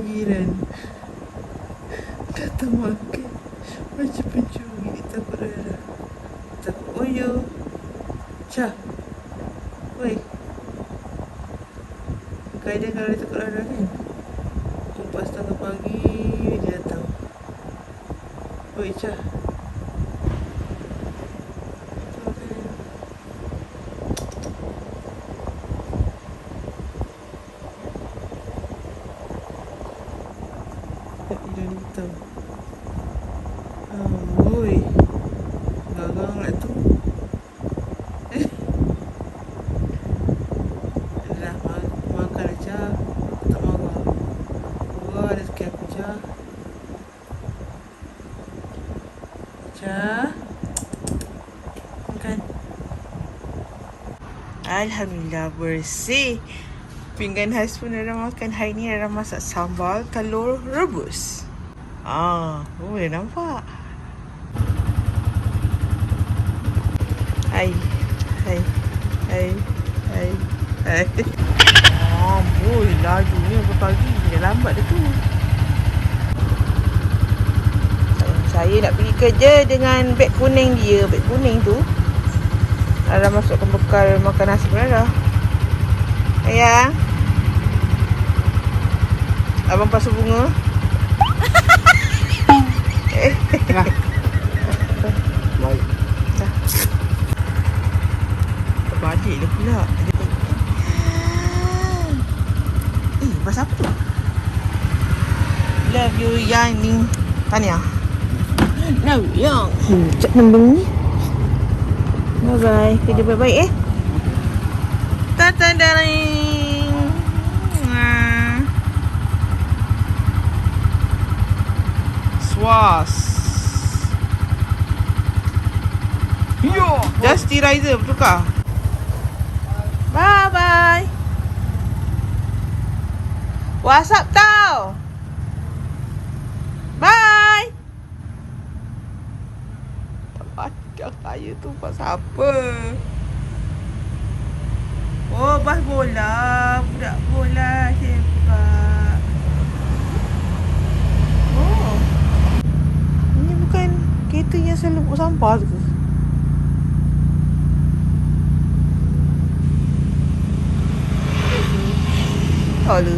jiran datang makan macam pencuri, takut darah, takut oyo. Syah, oi, kadang kalau dia takut darah kan, jumpa setengah pagi dia datang. Oi Syah, tak tidur hitam. Oi, gagang lah tu. Dah makan aja, aku tak marah. Wah, rezeki aku Syah. Syah, makan. Alhamdulillah bersih. Pinggan khas pun Rara makan. Hari ni Rara masak sambal telur rebus. Boleh nampak. Hai. Boy, lajunya pagi. Dah lambat dah tu. Saya nak pergi kerja dengan beg kuning dia. Beg kuning tu Rara masukkan bekal makan nasi Rara. Ayang, abang pasal bunga. Baik. Balik lah pula. Pasal apa tu? Love you yang ni. Tanya. Love you yang. Cak nembung ni. Bye bye. Kerja baik-baik Tata darling. Swas. Yo, Justirizer bertukar. Bye bye. WhatsApp tau. Bye. Tak baca saya tu pasal apa? Oh, bas bola. Budak bola sepak. Oh, ini bukan kereta yang selalu buat sampah tu ke? Tak ada.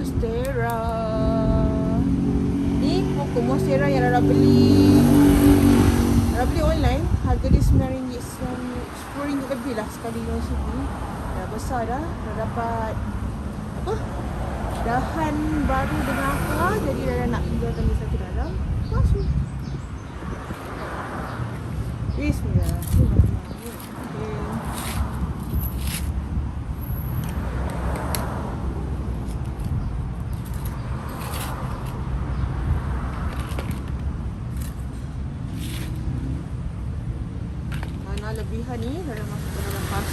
Monstera. Ni pokok Monstera yang Rara beli. Rara beli online. Harga dia RM9. RM10 lebih lah sekali dari sini. Dah besar dah. Dah dapat apa? Dahan baru dengan akar. Jadi Rara nak tinggalkan di satu dalam. Masuk. Bismillahirrahmanirrahim. Mana lebihan ni Rara masuk ke dalam pas.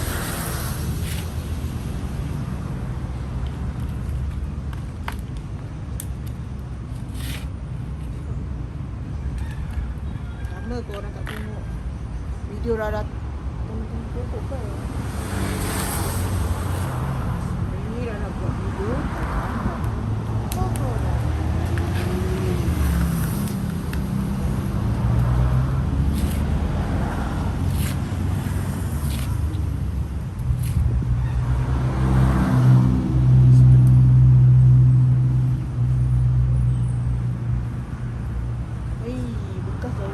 Lama korang tak tengok video Rara tengok pokok kan. Ini Rara buat video pokok dah. Bekas dah.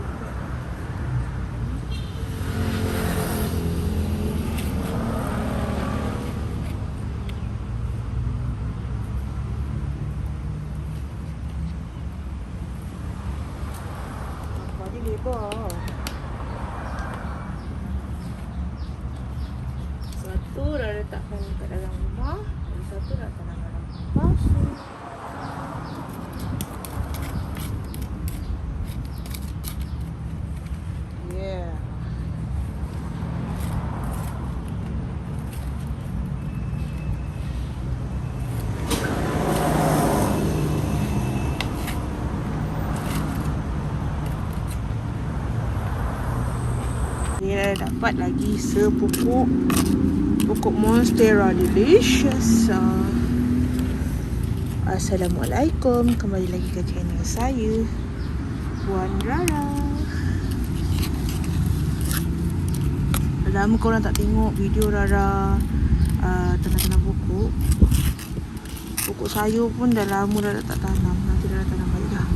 Bagi lebar. Satu dah letakkan kat dalam rumah, satu dah tanam dalam pasu. Yeah. Dia dapat lagi sepokok pokok Monstera delicious. Assalamualaikum, kembali lagi ke channel saya, Puan Rara. Dah lama korang tak tengok video Rara tanam-tanam pokok. Pokok sayur pun dah lama Rara tak tanam. Nanti Rara tanam balik dah.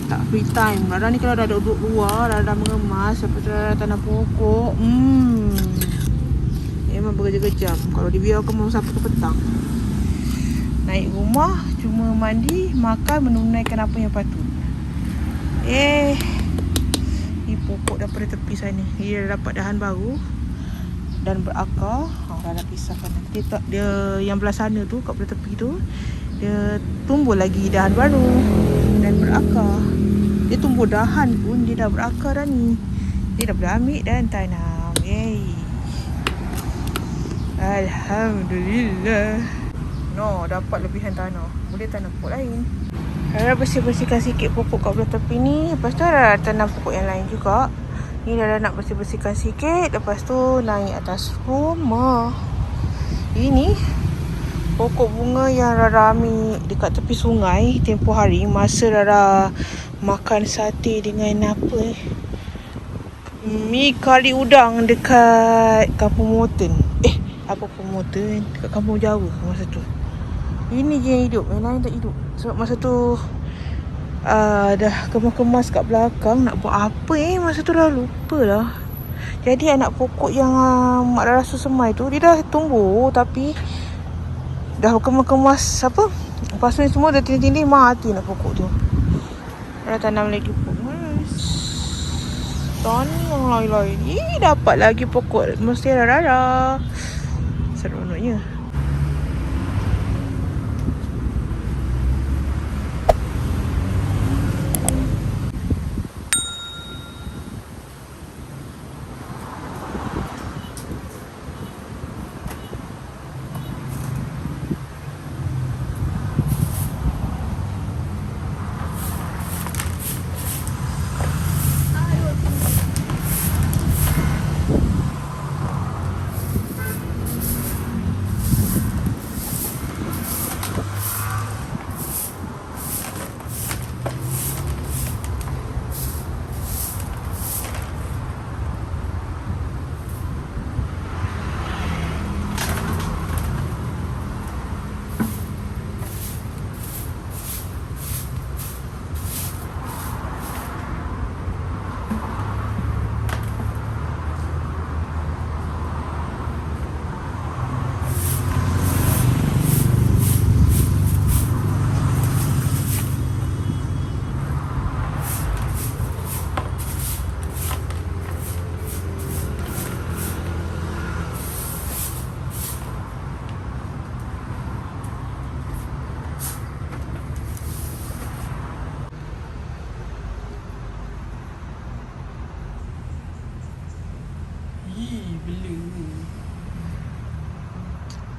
Tak free time. Rara ni kalau dah duduk luar, Rara dah mengemas. Lepas tu Rara tanam pokok. Memang berkejam-kejam. Kalau dibiarkan mau sampai ke petang. Naik rumah, cuma mandi, makan, menunaikan apa yang patut. Ni pokok daripada tepi sana. Dia dapat dahan baru dan berakar. Rara pisahkan. Dia yang belah sana tu, kat belah tepi tu, dia tumbuh lagi dahan baru dan berakar. Dia tumbuh dahan pun dia dah berakar dah ni. Dia dah boleh ambil dan tanam. Alhamdulillah. Dapat lebihan tanah. Boleh tanam pokok lain. Rara bersih-bersihkan sikit pokok kat belah tepi ni. Lepas tu Rara tanam pokok yang lain juga. Ni Rara nak bersih-bersihkan sikit. Lepas tu naik atas rumah. Ini pokok bunga yang Rara ambil dekat tepi sungai tempoh hari. Masa Rara makan sate dengan apa mi kari udang dekat Kampung Moten. Kampung Moten? Dekat Kampung Jawa masa tu. Ini je yang hidup, yang lain tak hidup. Sebab masa tu dah kemas-kemas kat belakang. Nak buat apa masa tu dah lupa dah. Jadi anak pokok yang Mak Rara semai tu, dia dah tumbuh tapi dah kemas-kemas apa. Lepas ni semua dah tindih-tindih, mati nak pokok tu. Rara tanam lagi pokok. Tani yang lain-lain. Dapat lagi pokok Monstera Rara. Seronoknya.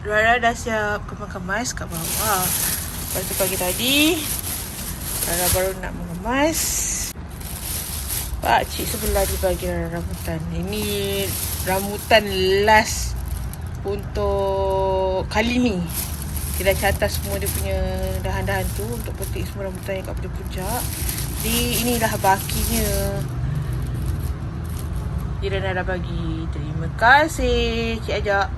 Rara dah siap kemas kat bawah. Lepas tu pagi tadi Rara baru nak mengemas. Pak cik sebelah dia bagi Rara rambutan. Ini rambutan last untuk kali ni. Dia dah catat semua dia punya dahan-dahan tu untuk petik semua rambutan yang kat puncak. Jadi inilah bakinya. Dia dah bagi. Terima kasih Cik Ajak.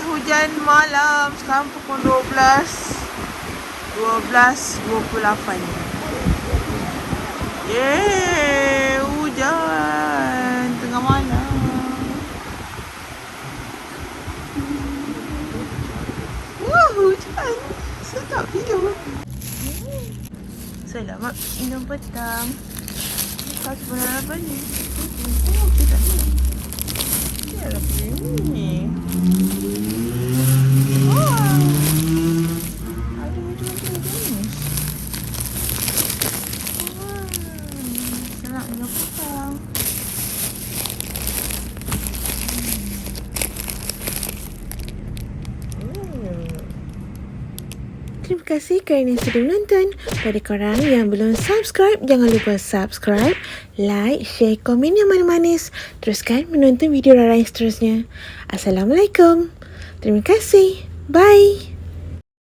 Hujan malam. Sekarang pukul 12:28. Hujan tengah malam. Hujan. Sedap tidur. Selamat minum petang. Kau sebenarnya apa ni? Kita ni. Dia lah ni. Aduh. Selamat minum petang. Terima kasih kerana sudah menonton. Pada korang yang belum subscribe, jangan lupa subscribe, like, share, komen yang manis-manis. Teruskan menonton video Rara yang seterusnya. Assalamualaikum. Terima kasih. Bye.